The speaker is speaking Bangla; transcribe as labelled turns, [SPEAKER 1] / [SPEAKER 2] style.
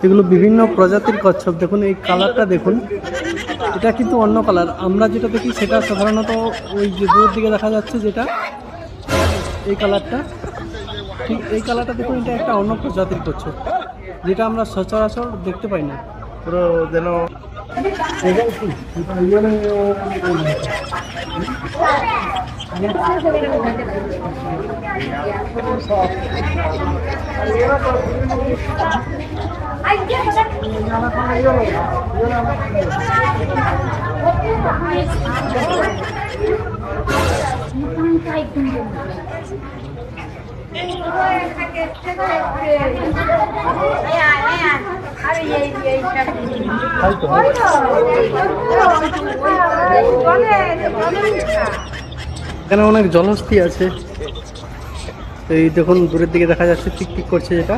[SPEAKER 1] এগুলো বিভিন্ন প্রজাতির কচ্ছপ। দেখুন এই কালারটা দেখুন, এটা কিন্তু অন্য কালার। আমরা যেটা দেখি সেটা সাধারণত ওই যে দূর দিকে দেখা যাচ্ছে যেটা এই কালারটা, ঠিক এই কালারটা দেখুন, এটা একটা অন্য প্রজাতির কচ্ছপ যেটা আমরা সচরাচর দেখতে পাই না।
[SPEAKER 2] পুরো যেন
[SPEAKER 1] এখানে অনেক জলহস্তি আছে। এই দেখুন দূরের দিকে দেখা যাচ্ছে টিকটিক করছে যেটা।